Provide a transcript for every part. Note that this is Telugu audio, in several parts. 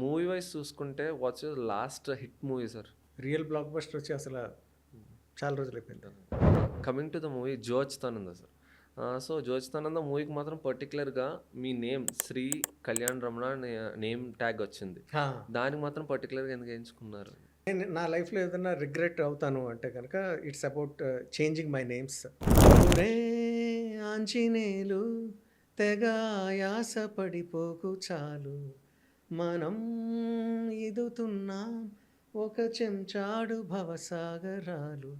మూవీ వైస్ చూసుకుంటే what's your last hit movie sir? Real blockbuster వచ్చి అసలు చాలా రోజులు అయిపోయింది. Coming to the movie Jochitananda sir. So Jochitananda మూవీకి మాత్రం పర్టికులర్గా మీ name Shri Kalyan Ramana name tag వచ్చింది. దానికి మాత్రం పర్టికులర్గా ఎందుకు ఎంచుకున్నారు? నేను నా లైఫ్లో ఏదైనా రిగ్రెట్ అవుతాను అంటే కనుక it's about changing my names. రే ఆంజనేయులు తెగ ఆయాస పడిపోకు చాలు, మనం ఈదుతున్నాం ఒక చెంచాడు భవసాగరాలు.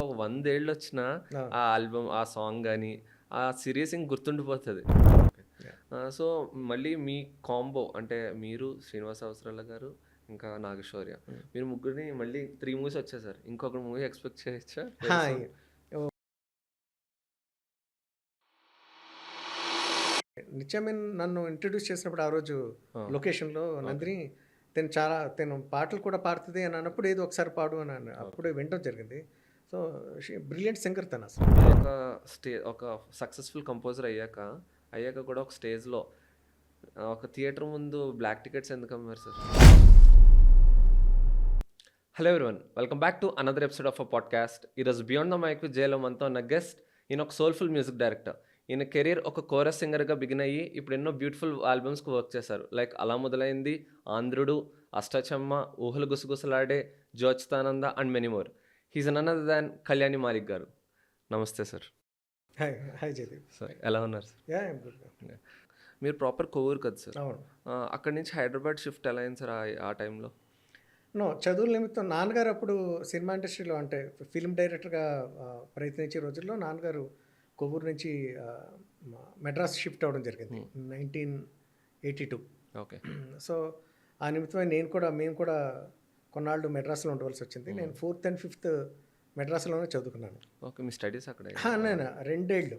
ఒక 100 ఏళ్ళు వచ్చిన ఆ ఆల్బమ్, ఆ సాంగ్ కానీ ఆ సిరీస్ ఇంక గుర్తుండిపోతుంది. సో మళ్ళీ మీ కాంబో అంటే మీరు, శ్రీనివాస అవసరాల గారు, ఇంకా నాగశౌర్య, మీరు ముగ్గురిని మళ్ళీ 3 మూవీస్ వచ్చేసారు. ఇంకొక మూవీ ఎక్స్పెక్ట్ చేయొచ్చా? నిత్యమేన్ నన్ను ఇంట్రడ్యూస్ చేసినప్పుడు ఆ రోజు లొకేషన్లో నందిని తను పాటలు కూడా పాడుతుంది అని అన్నప్పుడు ఏదో ఒకసారి పాడు అని అప్పుడే వినడం జరిగింది. సో బ్రిలియంట్ సింగర్ తను అసలు. ఒక సక్సెస్ఫుల్ కంపోజర్ అయ్యాక కూడా ఒక స్టేజ్లో ఒక థియేటర్ ముందు బ్లాక్ టికెట్స్ ఎందుకు అమ్మారు sir? Hello everyone, welcome back to another episode of a podcast. ఈరోజు బియాండ్ ద మైక్ విత్ జేలో మనతో ఉన్న గెస్ట్, ఈయన ఒక సోల్ఫుల్ మ్యూజిక్ డైరెక్టర్. ఈయన కెరీర్ ఒక కోరస్ సింగర్గా బిగిన్ అయ్యి ఇప్పుడు ఎన్నో బ్యూటిఫుల్ ఆల్బమ్స్కి వర్క్ చేశారు. లైక్ అలా మొదలైంది Andhrudu, Ashtachamma, Oohalu Gusagusalade, Jyo Achyutananda and many more. He's none other than Kalyani Malik garu. నమస్తే సార్. హాయ్ జయదేవ్ సార్, ఎలా ఉన్నారు సార్? మీరు ప్రాపర్ కొవ్వూరు కదా సార్? అవును. అక్కడి నుంచి హైదరాబాద్ షిఫ్ట్ ఎలా అయింది సార్ ఆ టైంలో? చదువుల నిమిత్తం నాన్నగారు అప్పుడు సినిమా ఇండస్ట్రీలో అంటే ఫిల్మ్ డైరెక్టర్గా ప్రయత్నించే రోజుల్లో నాన్నగారు కొవ్వూరు నుంచి మెడ్రాస్ షిఫ్ట్ అవ్వడం జరిగింది 1982. ఓకే. సో ఆ నిమిత్తమై మేము కూడా కొన్నాళ్ళు మెడ్రాస్లో ఉండవలసి వచ్చింది. నేను 4th and 5th మెడ్రాస్లోనే చదువుకున్నాను. ఓకే. మీ స్టడీస్ అక్కడ? నేను 2 ఏళ్ళు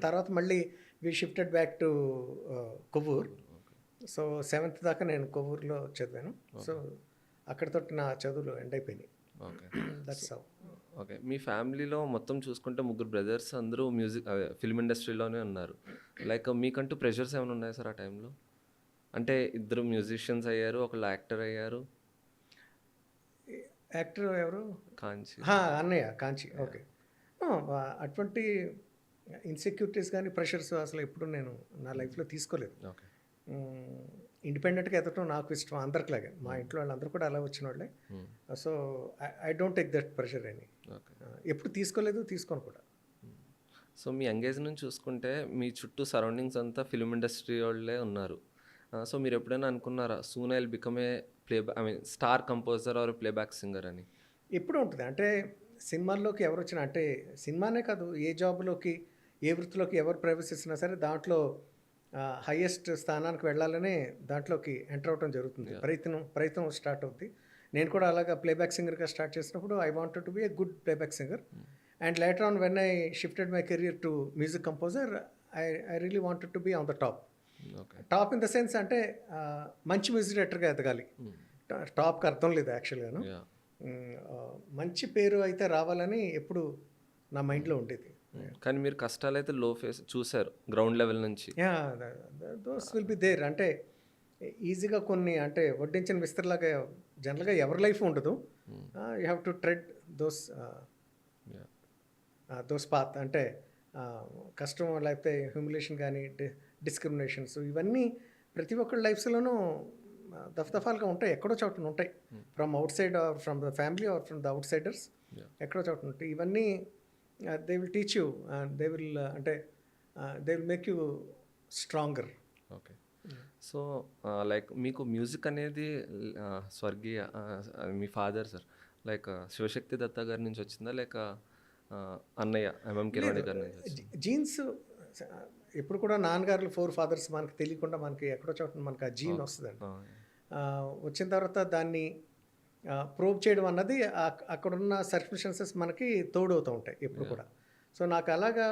తర్వాత మళ్ళీ we shifted back to Kovvur. So 7th దాకా నేను కొవ్వూరులో చదివాను. సో అక్కడితో నా చదువులు ఎండ్ అయిపోయినాయి. ఓకే. That's how. ఓకే. మీ ఫ్యామిలీలో మొత్తం చూసుకుంటే 3 బ్రదర్స్, అందరూ ఫిల్మ్ ఇండస్ట్రీలోనే ఉన్నారు. లైక్ మీకంటూ ప్రెషర్స్ ఏమైనా ఉన్నాయా సార్ ఆ టైంలో? అంటే 2 మ్యూజిషియన్స్ అయ్యారు, ఒకళ్ళు యాక్టర్ అయ్యారు. యాక్టర్ ఎవరు? కాంచి అన్నయ్య కాంచి. ఓకే. అటువంటి ఇన్సెక్యూరిటీస్ కానీ ప్రెషర్స్ అసలు ఎప్పుడు నేను నా లైఫ్లో తీసుకోలేదు. ఓకే. ఇండిపెండెంట్గా ఎదగటం నాకు ఇష్టం, అందరికిలాగే. మా ఇంట్లో వాళ్ళందరూ కూడా అలా వచ్చిన వాళ్ళే. So I don't take that pressure అని ఎప్పుడు తీసుకోలేదు, తీసుకోను కూడా. సో మీ ఎంగేజ్ నుంచి చూసుకుంటే మీ చుట్టూ సరౌండింగ్స్ అంతా ఫిల్మ్ ఇండస్ట్రీ వాళ్ళే ఉన్నారు. సో మీరు ఎప్పుడైనా అనుకున్నారా soon I will become a star composer or playback singer అని? ఎప్పుడు ఉంటుంది అంటే సినిమాల్లోకి ఎవరు వచ్చినా, అంటే సినిమానే కాదు, ఏ జాబ్లోకి, ఏ వృత్తిలోకి ఎవరు ప్రవేశిస్తున్నా సరే దాంట్లో హైయెస్ట్ స్థానానికి వెళ్ళాలనే దాంట్లోకి ఎంటర్ అవ్వడం జరుగుతుంది. ప్రయత్నం స్టార్ట్ అవుతుంది. నేను కూడా అలాగా ప్లేబ్యాక్ సింగర్గా స్టార్ట్ చేసినప్పుడు I wanted to be a good playback singer. And later on when I shifted my career to music composer, I really wanted to be on the top in the sense అంటే మంచి మ్యూజిక్ డైరెక్టర్గా ఎదగాలి. టాప్కి అర్థం లేదు యాక్చువల్గాను. మంచి పేరు అయితే రావాలని ఎప్పుడు నా మైండ్లో ఉండేది. కానీ మీరు కష్టాలు అయితే లో ఫేస్ చూసారు గ్రౌండ్ లెవెల్ నుంచి. Those will be there. అంటే ఈజీగా కొన్ని అంటే వడ్డించిన విస్తరలాగా జనరల్గా ఎవరి లైఫ్ ఉండదు. You have to thread those path. అంటే కష్టం, లేకపోతే హ్యూమిలేషన్ కానీ డిస్క్రిమినేషన్స్, ఇవన్నీ ప్రతి ఒక్కరి లైఫ్స్లోనూ దఫదఫాలుగా ఉంటాయి, ఎక్కడో చోటున ఉంటాయి. From outside or from the family or from the outsiders, ఎక్కడో చోటున ఉంటాయి. ఇవన్నీ they will teach you and they will make you stronger. Okay. So like మీకు మ్యూజిక్ అనేది స్వర్గీయ మీ father sir like Shivashakti Datta గారి నుంచి వచ్చిందా, లేక అన్నయ్య ఎంఎం కిరవాణి గారి నుంచి? జీన్స్ ఎప్పుడు కూడా నాన్నగారు 4 ఫాదర్స్ మనకు తెలియకుండా మనకి ఎక్కడో చోట మనకు ఆ జీన్ వస్తుందండి. వచ్చిన తర్వాత దాన్ని ప్రోబ్ చేయడం అన్నది అక్కడున్న సర్కమ్స్టాన్సెస్ మనకి తోడవుతూ ఉంటాయి ఎప్పుడు కూడా. సో నాకు అలాగా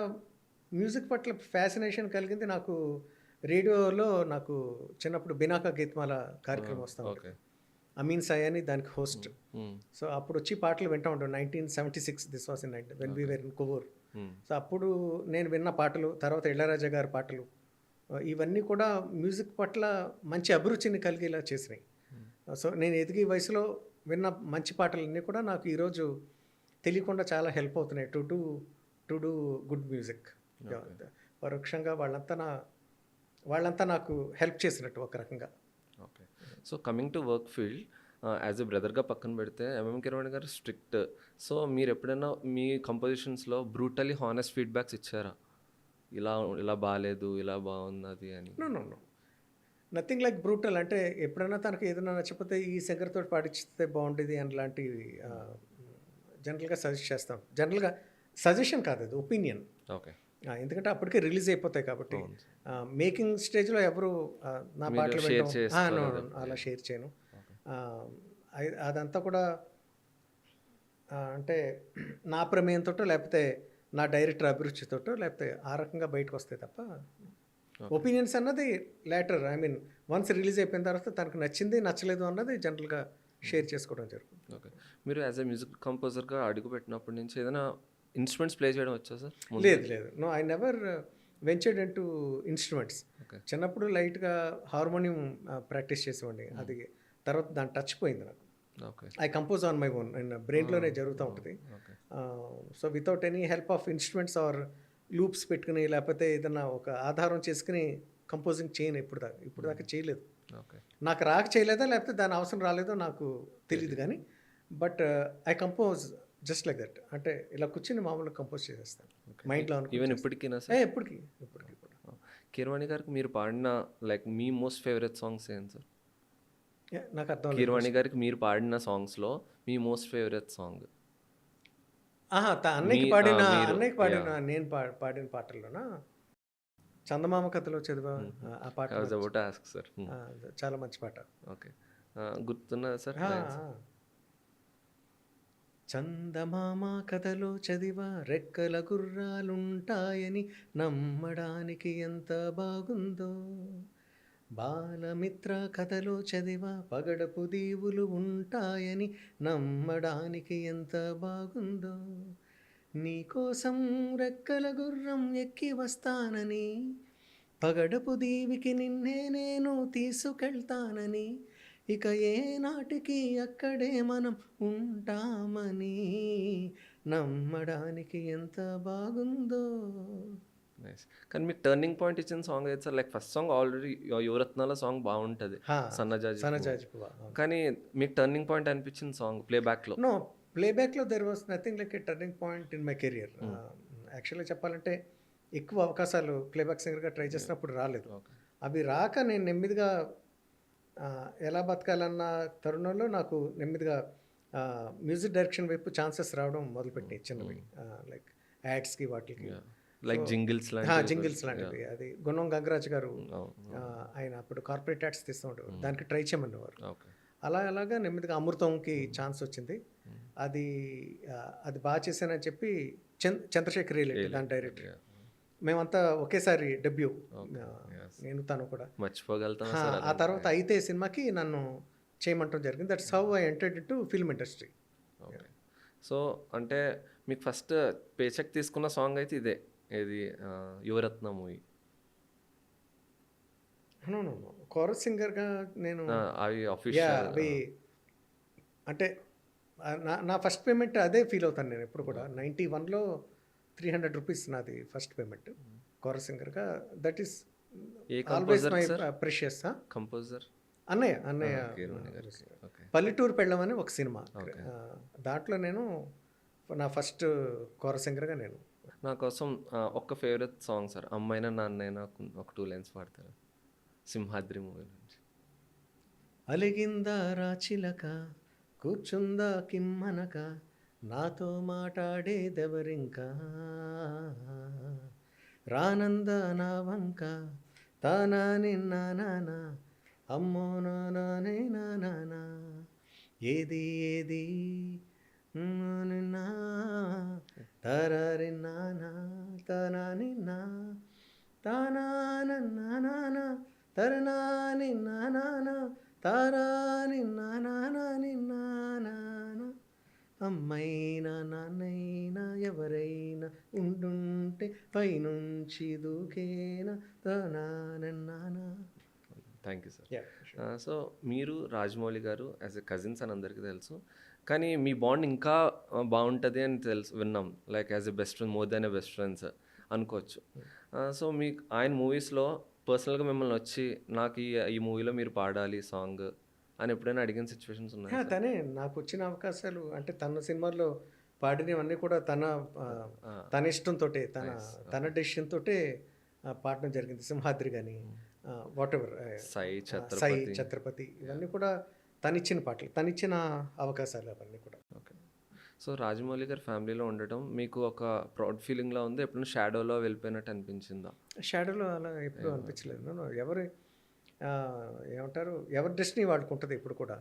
మ్యూజిక్ పట్ల ఫ్యాసినేషన్ కలిగింది. నాకు రేడియోలో నాకు చిన్నప్పుడు బినాకా గీత్మాల కార్యక్రమం వస్తూ ఉంటుంది. అమీన్ సాయి అని దానికి హోస్ట్. సో అప్పుడు వచ్చి పాటలు వింటూ ఉంటాం. 1976 this was in when we were in Kovvur. So అప్పుడు నేను విన్న పాటలు, తర్వాత ఇళయరాజా గారి పాటలు, ఇవన్నీ కూడా మ్యూజిక్ పట్ల మంచి అభిరుచిని కలిగేలా చేసినాయి. సో నేను ఎదిగే వయసులో విన్న మంచి పాటలన్నీ కూడా నాకు ఈరోజు తెలియకుండా చాలా హెల్ప్ అవుతున్నాయి టు డూ గుడ్ మ్యూజిక్. పరోక్షంగా వాళ్ళంతా నాకు హెల్ప్ చేసినట్టు ఒక రకంగా. Okay. So coming to work field, as a బ్రదర్గా పక్కన పెడితే ఎంఎం కీరవాణి గారు స్ట్రిక్ట్. సో మీరు ఎప్పుడైనా మీ కంపోజిషన్స్లో బ్రూటలీ హానెస్ట్ ఫీడ్బ్యాక్స్ ఇచ్చారా? ఇలా ఇలా బాగాలేదు, ఇలా బాగున్నది అని. No nothing like brutal. అంటే ఎప్పుడైనా తనకు ఏదైనా నచ్చకపోతే ఈ సింగర్తో పాటిస్తే బాగుండేది అని లాంటివి జనరల్గా సజెస్ట్ చేస్తాం. జనరల్గా సజెషన్ కాదు, అది ఒపీనియన్. ఓకే. ఎందుకంటే అప్పటికే రిలీజ్ అయిపోతాయి కాబట్టి. మేకింగ్ స్టేజ్లో ఎవరు నా మీరు పాటలు షేర్ వినడం చేసుకోలేదు. అలా షేర్ చేయను. అదంతా కూడా అంటే నా ప్రమేయంతో లేకపోతే నా డైరెక్టర్ అభిరుచితోటో లేకపోతే ఆ రకంగా బయటకు వస్తాయి తప్ప ఒపీనియన్స్ అన్నది later, I mean once release అయిపోయిన తర్వాత తనకు నచ్చింది నచ్చలేదు అన్నది జనరల్గా షేర్ చేసుకోవడం జరుగుతుంది. ఓకే. మీరు యాజ్ ఎ మ్యూజిక్ కంపోజర్గా అడుగు పెట్టినప్పటి నుంచి ఏదైనా ఇన్స్ట్రుమెంట్స్ ప్లే చేయడం వచ్చా సార్? లేదు no, I never ventured in to instruments. చిన్నప్పుడు లైట్గా హార్మోనియం ప్రాక్టీస్ చేసేవాడిని. అది తర్వాత దాని టచ్ పోయింది నాకు. Okay. I compose on my own, నేను బ్రెయిన్లోనే జరుగుతూ ఉంటుంది. So without any help of instruments or loops పెట్టుకుని లేకపోతే ఏదన్నా ఒక ఆధారం చేసుకుని కంపోజింగ్ చేయను ఇప్పుడు దాకా చేయలేదు. ఓకే. నాకు రాక చేయలేదా లేకపోతే దాని అవసరం రాలేదో నాకు తెలియదు కానీ but I compose just like that. అంటే ఇలా కూర్చొని మామూలుగా కంపోజ్ చేసేస్తాను మైండ్లో. ఈవెన్ ఇప్పటికీనా సార్? ఎప్పటికీ కూడా. కీరవాణి గారికి మీరు పాడిన లైక్ మీ మోస్ట్ ఫేవరెట్ సాంగ్స్ ఏంటి సార్? నాకు అర్థం. కీరవాణి గారికి మీరు పాడిన సాంగ్స్లో మీ మోస్ట్ ఫేవరెట్ సాంగ్? అన్నయ్యకి పాడిన నేను పాడిన పాటల్లోనా చందమామ కథలో చదివా ఆ పాట సార్. చాలా మంచి పాట. ఓకే. గుర్తున్నదా సార్? చందమామ కథలో చదివా రెక్కల గుర్రాలుంటాయని నమ్మడానికి ఎంత బాగుందో, బాలమిత్ర కథలో చదివా పగడపు దీవులు ఉంటాయని నమ్మడానికి ఎంత బాగుందో, నీకోసం రెక్కల గుర్రం ఎక్కి వస్తానని పగడపు దీవికి నిన్నే నేను తీసుకెళ్తానని, ఇక ఏ నాటికి అక్కడే మనం ఉంటామని నమ్మడానికి ఎంత బాగుందో. నైస్. కానీ మీకు టర్నింగ్ పాయింట్ ఇచ్చిన సాంగ్ అయితే sir, like first song already యువరత్నాల సాంగ్ బాగుంటుంది, సన్నజాజి. కానీ మీకు టర్నింగ్ పాయింట్ అనిపించిన సాంగ్ ప్లేబ్యాక్లో? నో, ప్లేబ్యాక్లో there was nothing like a turning point in my career. యాక్చువల్గా చెప్పాలంటే ఎక్కువ అవకాశాలు ప్లేబ్యాక్ సింగర్గా ట్రై చేసినప్పుడు రాలేదు. అవి రాక నేను నెమ్మదిగా ఎలా బతకాలన్న తరుణంలో నాకు నెమ్మదిగా మ్యూజిక్ డైరెక్షన్ వైపు ఛాన్సెస్ రావడం మొదలుపెట్టినాయి చిన్నవి, లైక్ యాడ్స్కి వాటికి, లైక్ జింగిల్స్ లాంటివి. అది గుణం గంగరాజ్ గారు ఆయన అప్పుడు కార్పొరేట్ యాడ్స్ తీస్తూ ఉండేవారు, దానికి ట్రై చేయమనేవారు. అలాగా నెమ్మదిగా అమృతంకి ఛాన్స్ వచ్చింది. అది బాగా చేశానని చెప్పి చంద్రశేఖర్ రిలేటెడ్ దాని డైరెక్టర్, మేమంతా ఒకేసారి డెబ్యూ, నేను తను కూడా మర్చిపోగలుగుతాం. ఆ తర్వాత అయితే సినిమాకి నన్ను చేయమంటం జరిగింది. That's how I entered into film industry. So అంటే మీకు ఫస్ట్ పేచెక్ తీసుకున్న సాంగ్ అయితే ఇదే, ఇది యువరత్న మూవీ? కోరస్ సింగర్గా నేను అవి అంటే నా ఫస్ట్ పేమెంట్ అదే ఫీల్ అవుతాను నేను ఎప్పుడు కూడా. 91లో 300 రూపీస్ నాది ఫస్ట్ పేమెంట్ కోరస్ సింగర్గా. That is always my precious. Composer అన్నయ్య పల్లెటూరు పెళ్ళమని ఒక సినిమా, దాంట్లో నేను నా ఫస్ట్ కోరస్ సింగర్గా నేను. నా కోసం ఒక ఫేవరెట్ సాంగ్ సార్, అమ్మైనా నాన్నైనా ఒక 2 లైన్స్ పాడతారు సింహాద్రి మూవీ నుంచి. అలిగిందా రాచిలక కూర్చుందా కిమ్మనక నాతో మాట్లాడేదెవరింకా, రానంద నా వంక తానా నిన్న నానా అమ్మో నానే నానా ఏది నిన్న తరారి నానా తనా నిన్న తానా నానా తరనా నిన్న నానా తారా నిన్న నానా నిన్న నానా అమ్మైనా నాన్నైనా ఎవరైనా ఉండుంటే పైనుంచి దూకేనా నానా. Thank you sir. సో మీరు రాజమౌళి గారు యాజ్ ఎ కజిన్స్ అని అందరికీ తెలుసు, కానీ మీ బాండ్ ఇంకా బాగుంటుంది అని విన్నాం, like as a best friend, more than a best friends అనుకోవచ్చు. సో మీకు ఆయన మూవీస్లో పర్సనల్గా మిమ్మల్ని వచ్చి నాకు ఈ మూవీలో మీరు పాడాలి సాంగ్ అని ఎప్పుడైనా అడిగిన సిచ్యువేషన్స్ ఉన్నాయి? తనే నాకు వచ్చిన అవకాశాలు అంటే తన సినిమాల్లో పాడినవన్నీ కూడా తన ఇష్టంతో తన డెసిషన్ తోటే పాడడం జరిగింది. సింహాద్రి కానీ వాట్ ఎవర్, సాయి ఛత్రపతి, ఇవన్నీ కూడా తనిచ్చిన పాటలు, తనిచ్చిన అవకాశాలు అవన్నీ కూడా. ఓకే. సో రాజమౌళి గారి ఫ్యామిలీలో ఉండటం మీకు ఒక ప్రౌడ్ ఫీలింగ్లా ఉంది, ఎప్పుడైనా షాడోలో వెళ్ళిపోయినట్టు అనిపించిందా? షాడోలో అలా ఎప్పుడూ అనిపించలేదు. నేను ఏమంటారు, ఎవరి డెస్టినీ వాళ్ళకు ఉంటుంది ఇప్పుడు కూడా.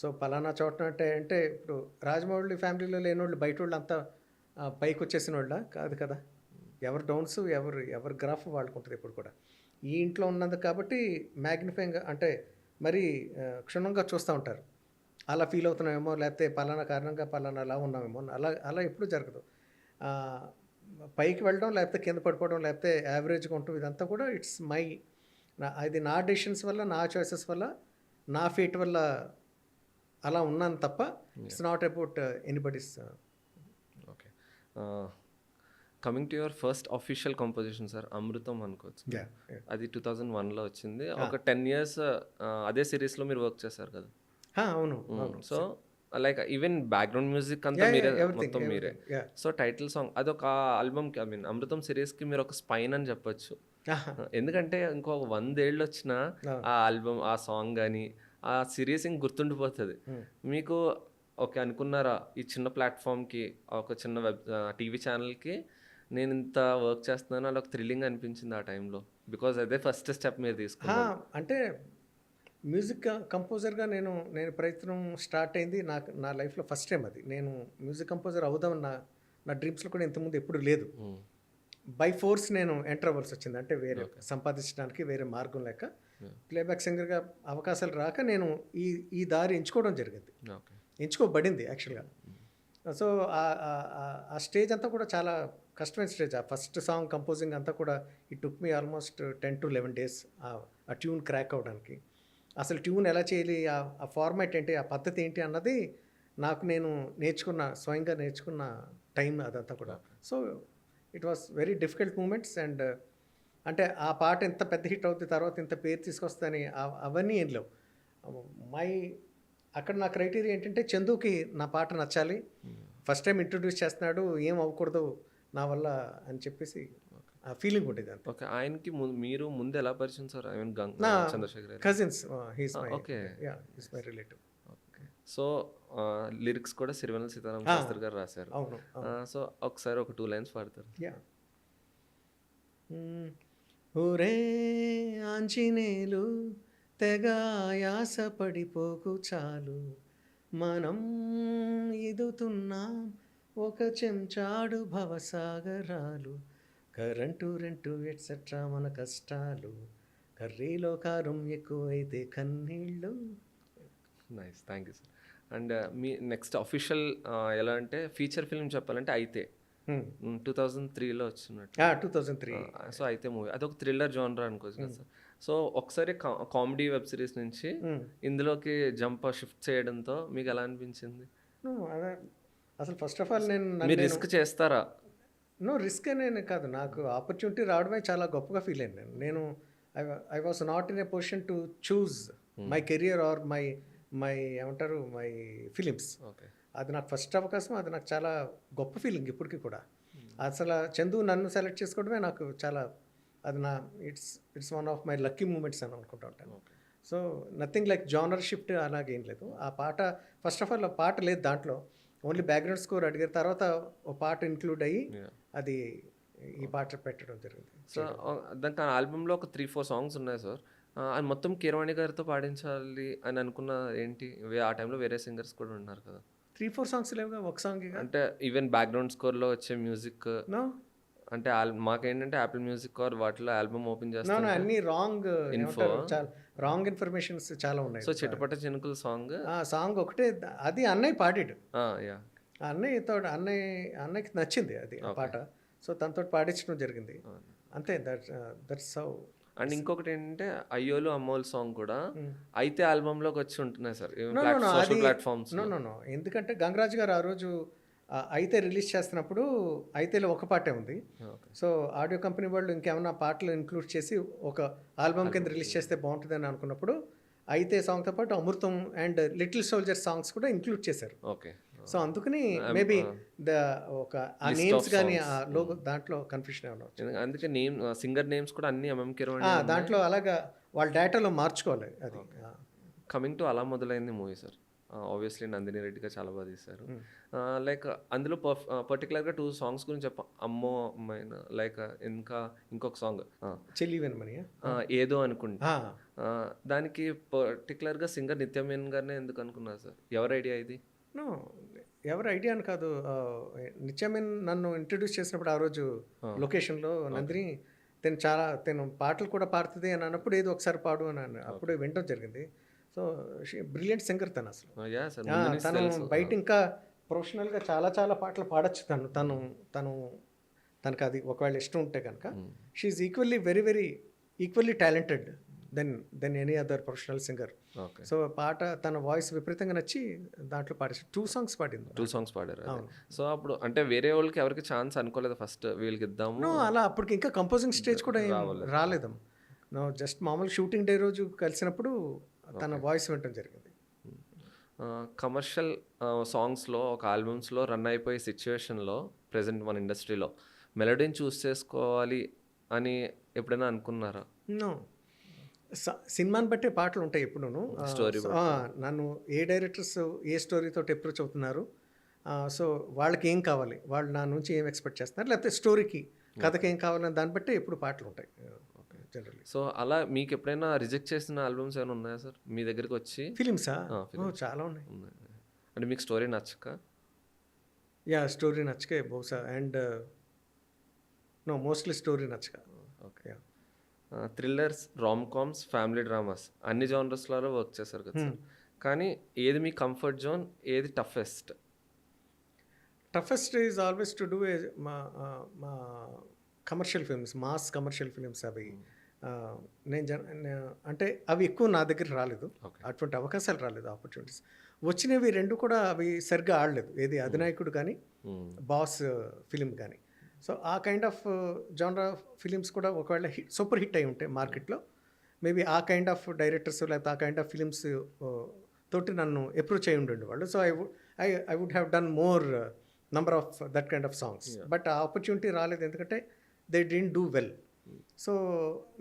సో పలానా చోట అంటే ఇప్పుడు రాజమౌళి ఫ్యామిలీలో లేని వాళ్ళు బయట వాళ్ళు అంతా పైకి వచ్చేసిన వాళ్ళ కాదు కదా. ఎవరి డౌన్స్ ఎవరి గ్రాఫ్ వాళ్ళకు ఉంటుంది ఇప్పుడు కూడా. ఈ ఇంట్లో ఉన్నది కాబట్టి మ్యాగ్నిఫైయింగ్ అంటే మరీ క్షుణ్ణంగా చూస్తూ ఉంటారు. అలా ఫీల్ అవుతున్నామేమో, లేకపోతే పలానా కారణంగా పలానా అలా ఉన్నామేమో, అలా ఎప్పుడూ జరగదు. పైకి వెళ్ళడం, లేకపోతే కింద పడిపోవడం, లేకపోతే యావరేజ్గా ఉండటం, ఇదంతా కూడా ఇట్స్ అది నా డెసిషన్స్ వల్ల, నా చాయిసెస్ వల్ల, నా ఫేట్ వల్ల అలా ఉన్నాను తప్ప it's not about anybody's. Okay. Coming to your first official composition sir, Amrutham అనుకోవచ్చు. అది 2001లో వచ్చింది. ఒక 10 years అదే సిరీస్లో మీరు వర్క్ చేశారు కదా. అవును. So like even background music అంతా మీరే, మొత్తం మీరే. సో టైటిల్ సాంగ్ అదొక ఆల్బమ్కి, ఐ మీన్ అమృతం సిరీస్కి మీరు ఒక స్పైన్ అని చెప్పొచ్చు. ఎందుకంటే ఇంకో 100 ఏళ్ళు వచ్చినా ఆ ఆల్బమ్, ఆ సాంగ్ కానీ ఆ సిరీస్ ఇంక గుర్తుండిపోతుంది. మీకు ఓకే అనుకున్నారా ఈ చిన్న ప్లాట్ఫామ్కి, ఒక చిన్న టీవీ ఛానల్కి నేను ఇంత వర్క్ చేస్తున్నాను, అలా ఒక థ్రిల్లింగ్ అనిపించింది ఆ టైంలో? బికాజ్ అదే ఫస్ట్ స్టెప్ మీరు తీసుకున్నారు. అంటే మ్యూజిక్ కంపోజర్గా నేను ప్రయత్నం స్టార్ట్ అయింది నా లైఫ్లో ఫస్ట్ టైం అది. నేను మ్యూజిక్ కంపోజర్ అవుదామని నా డ్రీమ్స్లో కూడా ఇంతకుముందు ఎప్పుడు లేదు. బై ఫోర్స్ నేను ఎంటర్ అవ్వాల్సి వచ్చింది. అంటే వేరే సంపాదించడానికి వేరే మార్గం లేక, ప్లేబ్యాక్ సింగర్గా అవకాశాలు రాక నేను ఈ దారి ఎంచుకోవడం జరిగింది, ఎంచుకోబడింది యాక్చువల్గా. సో ఆ స్టేజ్ అంతా కూడా చాలా కష్టమైన స్టేజ్. ఆ ఫస్ట్ సాంగ్ కంపోజింగ్ అంతా కూడా it took me almost 10 to 11 days ఆ ట్యూన్ క్రాక్ అవ్వడానికి. అసలు ట్యూన్ ఎలా చేయాలి, ఆ ఫార్మాట్ ఏంటి, ఆ పద్ధతి ఏంటి అన్నది నేను స్వయంగా నేర్చుకున్న టైం అదంతా కూడా. So it was very difficult moments. And అంటే ఆ పాట ఎంత పెద్ద హిట్ అవుతుంది, తర్వాత ఇంత పేరు తీసుకొస్తుందని అవన్నీ ఏం లేవు. అక్కడ నా క్రైటీరియా ఏంటంటే చందుకి నా పాట నచ్చాలి, ఫస్ట్ టైం ఇంట్రొడ్యూస్ చేస్తున్నాడు, ఏం అవ్వకూడదు నా వల్ల అని చెప్పేసి ఆ ఫీలింగ్ ఉండేది అంతే. ఓకే. ఆయనకి మీరు ముందు ఎలా పరిచయం sir? I mean Chandrashekhar cousins, okay, he's my relative. Okay. So lyrics కూడా సిరివెన్నెల సీతారామ శాస్త్రి గారు రాశారు. అవును. సో ఒకసారి ఒక 2 lines పాడతారు? ఊరే ఆంజనేయులు తెగ ఆయాస పడిపోకు చాలు, మనం ఈదుతున్నాం ఒక చెంచాడు భవసాగరాలు, కరెంటు రెంటు ఎట్సెట్రా మన కష్టాలు, కర్రీలో కారం ఎక్కువైతే కన్నీళ్ళు. Nice, thank you sir. And me next official ఎలా అంటే ఫీచర్ ఫిల్మ్ చెప్పాలంటే అయితే 2003లో వచ్చినట్టు. 2003. సో అయితే మూవీ అదొక థ్రిల్లర్ జానర్ అనుకోవచ్చు కదా సార్. సో ఒకసారి కామెడీ వెబ్ సిరీస్ నుంచి ఇందులోకి షిఫ్ట్ చేయడంతో మీకు ఎలా అనిపించింది? అసలు ఫస్ట్ ఆఫ్ ఆల్ మీరు రిస్క్ చేస్తారా? రిస్క్ అనేది కాదు, నాకు ఆపర్చునిటీ రావడమే చాలా గొప్పగా ఫీల్ అయ్యాను నేను. I was not in a position to choose my career or my ఏమంటారు మై ఫిలిమ్స్. ఓకే. అది నాకు ఫస్ట్ అవకాశం, అది నాకు చాలా గొప్ప ఫీలింగ్ ఇప్పటికీ కూడా. అసలు చందు నన్ను సెలెక్ట్ చేసుకోవడమే నాకు చాలా, అది it's one of my lucky moments అని అనుకుంటా ఉంటాను. So nothing like genre shift అలాగేం లేదు. ఆ పాట ఫస్ట్ ఆఫ్ ఆల్ ఆ పాట లేదు దాంట్లో, ఓన్లీ బ్యాక్గ్రౌండ్ స్కోర్ అడిగారు, తర్వాత ఒక పాట ఇంక్లూడ్ అయ్యి అది ఈ పాట పెట్టడం జరిగింది. సో దానికి ఆల్బంలో ఒక 3-4 songs ఉన్నాయి సార్. అది మొత్తం కీరవాణి గారితో పాడించాలి అని అనుకున్న ఏంటి? ఆ టైంలో వేరే సింగర్స్ కూడా ఉన్నారు కదా. 3-4 songs లేవుగా, ఒక సాంగ్. అంటే ఈవెన్ బ్యాక్గ్రౌండ్ స్కోర్లో వచ్చే మ్యూజిక్ అంటే మాకేంటంటే యాపిల్ మ్యూజిక్ ఆర్ వాటిలో ఆల్బమ్ ఓపెన్ చేస్తాను అన్ని రాంగ్ ఇన్ఫర్మేషన్స్ చాలా ఉన్నాయి. సో చిటపట చినుకుల సాంగ్ ఒకటే, అది అన్నయ్య పాడాడు. అన్నయ్యకి నచ్చింది అది ఆ పాట. సో తనతో పాడించడం జరిగింది. అంతే దట్స్ హౌ. అండ్ ఇంకొకటి ఏంటంటే అయ్యోలు అమ్మోలు సాంగ్ కూడా అయితే ఆల్బమ్లోకి వచ్చి ఉంటున్నాయి sir no no no social అది ప్లాట్ఫామ్స్. నో నో నో ఎందుకంటే గంగరాజు గారు ఆ రోజు అయితే రిలీజ్ చేస్తున్నప్పుడు అయితేలో ఒక పాటే ఉంది. సో ఆడియో కంపెనీ వాళ్ళు ఇంకేమైనా పాటలు ఇంక్లూడ్ చేసి ఒక ఆల్బమ్ కింద రిలీజ్ చేస్తే బాగుంటుందని అనుకున్నప్పుడు అయితే సాంగ్తో పాటు అమృతం అండ్ లిటిల్ సోల్జర్ సాంగ్స్ కూడా ఇంక్లూడ్ చేశారు. ఓకే. సో అందుకని మేబీ ఒక ఆ List నేమ్స్ of కానీ songs. ఆ లోగో దాంట్లో కన్ఫ్యూషన్ ఏమైనా వచ్చింది. అందుకే సింగర్ నేమ్స్ కూడా అన్ని ఎంఎం కిరవాణి. దాంట్లో అలాగా వాళ్ళ డేటాలో మార్చుకోవాలి అది. కమింగ్ టు అలా మొదలైంది మూవీ సార్. ఆబ్వియస్లీ నందిని రెడ్డిగా చాలా బాగా తీశారు. లైక్ అందులో పర్టికులర్గా 2 సాంగ్స్ గురించి అమ్మో అమ్మాయిన లైక్ ఇంకొక సాంగ్ చెల్లి వెనమని ఏదో అనుకుంటా. దానికి పర్టికులర్గా సింగర్ నిత్యమేన్ గారినే ఎందుకు అనుకున్నారు సార్? ఎవరి ఐడియా ఇది? నో ఎవరి ఐడియా అని కాదు. నిత్యమేన్ నన్ను ఇంట్రడ్యూస్ చేసినప్పుడు ఆ రోజు లొకేషన్లో నందిని తను పాటలు కూడా పాడుతుంది అని అన్నప్పుడు ఏదో ఒకసారి పాడు అని అప్పుడే వినడం జరిగింది. సో బ్రిలియంట్ సింగర్ తను అసలు. తను బయట ఇంకా ప్రొఫెషనల్గా చాలా పాటలు పాడచ్చు. తనకు అది ఒకవేళ ఇష్టం ఉంటే కనుక she equally talented then any other professional singer. So పాట తన వాయిస్ విపరీతంగా నచ్చి దాంట్లో పాడేసి 2 సాంగ్స్ పాడింది. 2 సాంగ్స్ పాడారు. సో అప్పుడు అంటే వేరే వాళ్ళకి ఎవరికి ఛాన్స్ అనుకోలేదు ఫస్ట్ వీళ్ళకి ఇద్దాము అలా. అప్పటికి ఇంకా కంపోజింగ్ స్టేజ్ కూడా రాలేదు. జస్ట్ మామూలు షూటింగ్ డే రోజు కలిసినప్పుడు తన వాయిస్ వినటం జరిగింది. కమర్షియల్ సాంగ్స్లో ఒక ఆల్బమ్స్లో రన్ అయిపోయే సిచ్యువేషన్లో ప్రజెంట్ మన ఇండస్ట్రీలో మెలోడీని చూస్ చేసుకోవాలి అని ఎప్పుడైనా అనుకున్నారా? నో సినిమాని బట్టే పాటలు ఉంటాయి ఎప్పుడూను. స్టోరీ నన్ను ఏ డైరెక్టర్స్ ఏ స్టోరీతో అప్రోచ్ అవుతున్నారు, సో వాళ్ళకి ఏం కావాలి, వాళ్ళు నా నుంచి ఏం ఎక్స్పెక్ట్ చేస్తున్నారు, లేకపోతే స్టోరీకి కథకి ఏం కావాలని దాన్ని బట్టే ఎప్పుడు పాటలు ఉంటాయి జనరల్లీ. సో అలా మీకు ఎప్పుడైనా రిజెక్ట్ చేసిన ఆల్బమ్స్ ఏమైనా ఉన్నాయా సార్ మీ దగ్గరికి వచ్చి? ఫిలిమ్సా? చాలా ఉన్నాయి. అంటే మీకు స్టోరీ నచ్చక? స్టోరీ నచ్చకే బహుశా. అండ్ మోస్ట్లీ స్టోరీ నచ్చక. Okay. Thrillers, rom coms, family dramas అన్ని జానర్స్లలో వర్క్ చేశారు కదా సార్. కానీ ఏది మీ కంఫర్ట్ జోన్, ఏది toughest? Toughest is always to do మా commercial films, mass commercial films. అవి అంటే అవి ఎక్కువ నా దగ్గర రాలేదు, అటువంటి అవకాశాలు రాలేదు, ఆపర్చునిటీస్ వచ్చినవి. 2 కూడా అవి సరిగ్గా ఆడలేదు. ఏది అధినాయకుడు కానీ బాస్ ఫిలిం కానీ. సో ఆ కైండ్ ఆఫ్ జానర్ ఫిలిమ్స్ కూడా ఒకవేళ సూపర్ హిట్ అయి ఉంటాయి మార్కెట్లో, మేబీ ఆ కైండ్ ఆఫ్ డైరెక్టర్స్ లేకపోతే ఆ కైండ్ ఆఫ్ ఫిలిమ్స్ తోటి నన్ను అప్రోచ్ అయి ఉండండి వాళ్ళు. So I would have done more number of that kind of songs. But ఆ ఆపర్చునిటీ రాలేదు ఎందుకంటే they didn't do well. So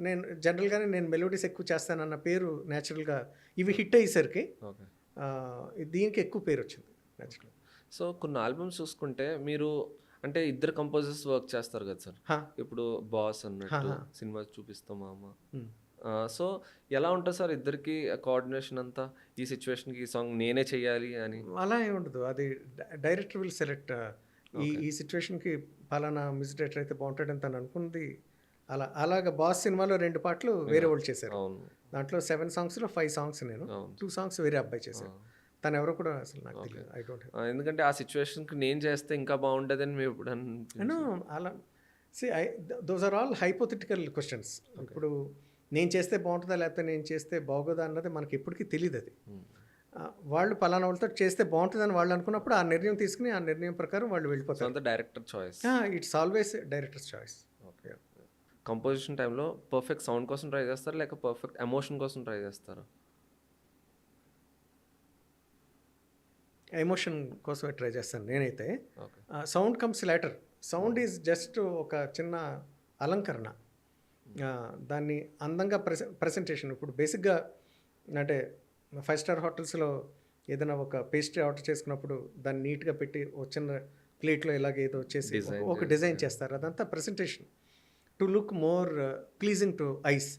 నేను జనరల్గానే మెలోడీస్ ఎక్కువ చేస్తానన్న పేరు న్యాచురల్గా ఇవి హిట్ అయ్యేసరికి దీనికి ఎక్కువ పేరు వచ్చింది న్యాచురల్గా. సో కొన్ని ఆల్బమ్స్ చూసుకుంటే మీరు అంటే ఇద్దరు కంపోజర్స్ వర్క్ చేస్తారు కదా సార్. ఇప్పుడు బాస్ అన్నట్టు సినిమా చూపిస్తాం మామ. సో ఎలా ఉంటుంది సార్ ఇద్దరికి కోఆర్డినేషన్ అంతా? ఈ సిచ్యువేషన్కి ఈ సాంగ్ నేనే చెయ్యాలి అని అలా ఏమి ఉండదు. అది డైరెక్టర్ విల్ సెలెక్ట్ ఈ సిచ్యువేషన్కి పలానా మ్యూజిక్ డైరెక్టర్ అయితే బాగుంటాడని తను అనుకుంది. అలాగా బాస్ సినిమాలో 2 పాటలు వేరే వాళ్ళు చేశారు. దాంట్లో 7 సాంగ్స్లో 5 సాంగ్స్ నేను, 2 సాంగ్స్ వేరే అబ్బాయి చేశారు. తను ఎవరో కూడా అసలు నాకు తెలియదు. I don't have. ఎందుకంటే ఆ సిచ్యువేషన్కి నేను చేస్తే ఇంకా బాగుంటుందని మేము ఇప్పుడు అలా those are all hypothetical questions. ఇప్పుడు నేను చేస్తే బాగుంటుందా లేకపోతే నేను చేస్తే బాగోదా అన్నది మనకి ఎప్పటికీ తెలియదు. అది వాళ్ళు పలానా వాళ్ళతో చేస్తే బాగుంటుందని వాళ్ళు అనుకున్నప్పుడు ఆ నిర్ణయం తీసుకుని ఆ నిర్ణయం ప్రకారం వాళ్ళు వెళ్ళిపోతారు. Director choice. It's always directors choice. Okay. Composition టైంలో పర్ఫెక్ట్ సౌండ్ కోసం ట్రై చేస్తారా లేక పర్ఫెక్ట్ ఎమోషన్ కోసం ట్రై చేస్తారా? ఎమోషన్ కోసమే ట్రై చేస్తాను నేనైతే. Sound comes later. Sound is just ఒక చిన్న అలంకరణ. దాన్ని అందంగా ప్రెజెంటేషన్. ఇప్పుడు బేసిక్గా అంటే 5 స్టార్ హోటల్స్లో ఏదైనా ఒక పేస్ట్రీ ఆర్డర్ చేసుకున్నప్పుడు దాన్ని నీట్గా పెట్టి ఒక చిన్న ప్లేట్లో ఇలాగేదో చేసి ఒక డిజైన్ చేస్తారు. అదంతా presentation to look more pleasing to ice.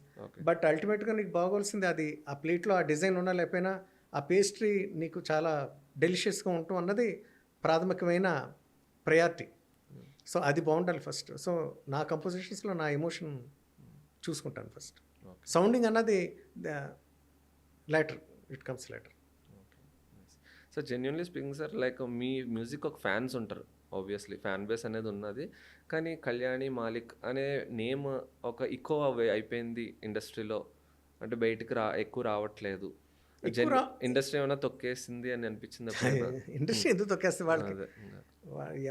But అల్టిమేట్గా నీకు బాగోల్సింది అది ఆ ప్లేట్లో ఆ డిజైన్ ఉన్నా లేకపోయినా ఆ పేస్ట్రీ నీకు చాలా డెలిషియస్గా ఉండటం అన్నది ప్రాథమికమైన ప్రయారిటీ. సో అది బాగుండాలి ఫస్ట్. సో నా కంపోజిషన్స్లో నా ఎమోషన్ చూసుకుంటాను ఫస్ట్. సౌండింగ్ అన్నది later, it comes later. So genuinely speaking sir, like me music ఒక ఫ్యాన్స్ ఉంటారు, ఆబ్వియస్లీ ఫ్యాన్ బేస్ అనేది ఉన్నది. కానీ కళ్యాణి మాలిక్ అనే నేమ్ ఒక ఎక్కువ అయిపోయింది ఇండస్ట్రీలో, అంటే బయటికి ఎక్కువ రావట్లేదు. ఇండస్ట్రీ ఏమైనా తొక్కేసింది అని అనిపించింది ఎప్పుడైనా? ఇండస్ట్రీ ఎందుకు తొక్కేస్తే వాళ్ళకి? అదే.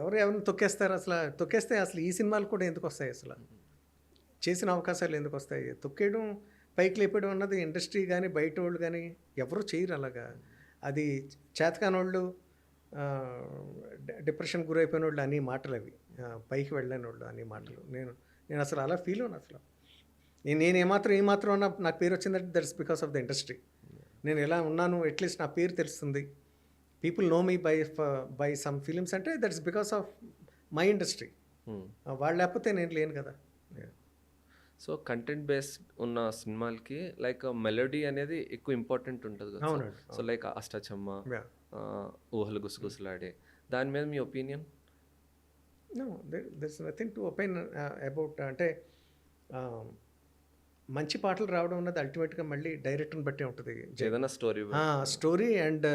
ఎవరిని తొక్కేస్తారు అసలు? తొక్కేస్తే అసలు ఈ సినిమాలు కూడా ఎందుకు వస్తాయి అసలు? చేసిన అవకాశాలు ఎందుకు వస్తాయి? తొక్కేయడం, పైకి లేపేయడం అన్నది ఇండస్ట్రీ కానీ బయట వాళ్ళు కానీ ఎవరు చేయరు అలాగా. అది చేతకానోళ్ళు, డిప్రెషన్ గురైపోయిన వాళ్ళు అనే మాటలు అవి, పైకి వెళ్ళని వాళ్ళు అనే మాటలు. నేను అసలు అలా ఫీల్ అవును అసలు. నేను ఏమాత్రం అన్నా నాకు పేరు వచ్చిందంటే that's because of the industry. నేను ఎలా ఉన్నాను అట్లీస్ట్ నా పేరు తెలుస్తుంది, people know me by some films అంటే that's because of my industry. వాళ్ళు లేకపోతే నేను లేను కదా. సో కంటెంట్ బేస్డ్ ఉన్న సినిమాలకి లైక్ మెలోడీ అనేది ఎక్కువ ఇంపార్టెంట్ ఉంటుంది కదా. అవునండి. సో లైక్ అష్టాచమ్మ, ఊహలు గుసగుసలాడే, దాని మీద మీ opinion? No, there is nothing to opine about. అంటే మంచి పాటలు రావడం అన్నది అల్టిమేట్గా మళ్ళీ డైరెక్టర్ని బట్టే ఉంటుంది. ఏదైనా story and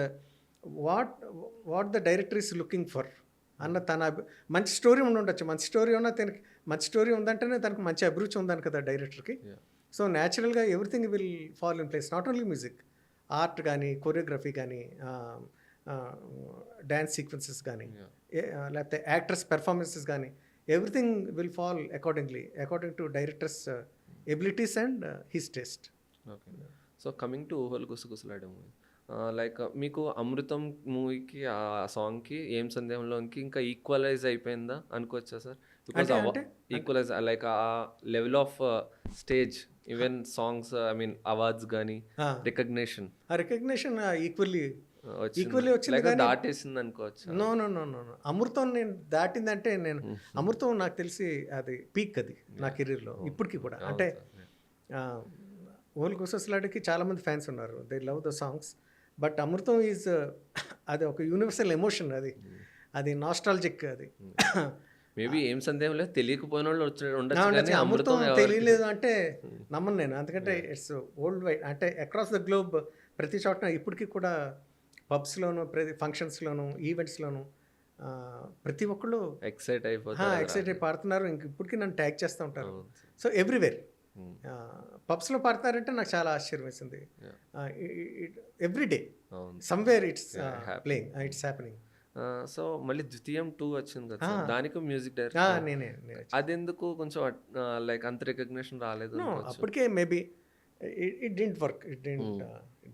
what the director is looking for అన్న మంచి స్టోరీ ఉండొచ్చు. మంచి స్టోరీ ఉందంటేనే తనకు మంచి అభిరుచి ఉందని కదా డైరెక్టర్కి. సో న్యాచురల్గా everything will fall in place. Not only music, art కానీ, కొరియోగ్రఫీ కానీ, డ్యాన్స్ సీక్వెన్సెస్ కానీ, లేకపోతే యాక్టర్స్ పెర్ఫార్మెన్సెస్ కానీ, everything will fall according to directors abilities and his taste. Okay. So coming to ఊహలు గుసగుసలాడే మూవీ, లైక్ మీకు అమృతం మూవీకి ఆ సాంగ్కి ఏం సందేహంలోకి ఇంకా ఈక్వలైజ్ అయిపోయిందా అనుకోవచ్చా సార్? బికాస్ ఈక్వలైజ్ లైక్ ఆ level of stage, even songs, I mean awards కానీ రికగ్నిషన్ ఈక్వల్లీ వచ్చింది, దాటేసింది అనుకోవచ్చు. నో, అమృతం నేను దాటిందంటే అమృతం నాకు తెలిసి అది పీక్, అది నా కెరీర్లో ఇప్పటికీ కూడా. అంటే ఓల్ గుసగుసలాడేకి చాలామంది ఫ్యాన్స్ ఉన్నారు, they love the songs. But Amrutham is అది ఒక యూనివర్సల్ ఎమోషన్, అది నాస్టాలజిక్. అది మేబీ ఏం సందేహం లేదు, తెలియకపోయిన వాళ్ళు ఉండొచ్చు. అమృతం తెలియలేదు అంటే నమ్మను నేను, ఎందుకంటే ఇట్స్ వరల్డ్ వైడ్. అంటే అక్రాస్ ద గ్లోబ్ ప్రతి చోట ఇప్పటికీ కూడా పబ్స్లోను, ప్రతి ఫంక్షన్స్లోను, ఈవెంట్స్లోను ప్రతి ఒక్కళ్ళు ఎక్సైట్ అయిపోయి పాడుతున్నారు. ఇంక ఇప్పటికీ నన్ను ట్యాగ్ చేస్తూ ఉంటారు. సో ఎవ్రీవేర్ పబ్స్లో పాడతారంటే నాకు చాలా ఆశ్చర్యం వేసింది. Every day somewhere it's playing, it's happening. So మళ్ళీ ద్వితీయం 2 వచ్చింది కదా, దానికి మ్యూజిక్ డైరెక్టర్ నేనే. అదెందుకు కొంచెం లైక్ అంత రికగ్నిషన్ రాలేదు? అప్పటికే maybe it didn't work, it didn't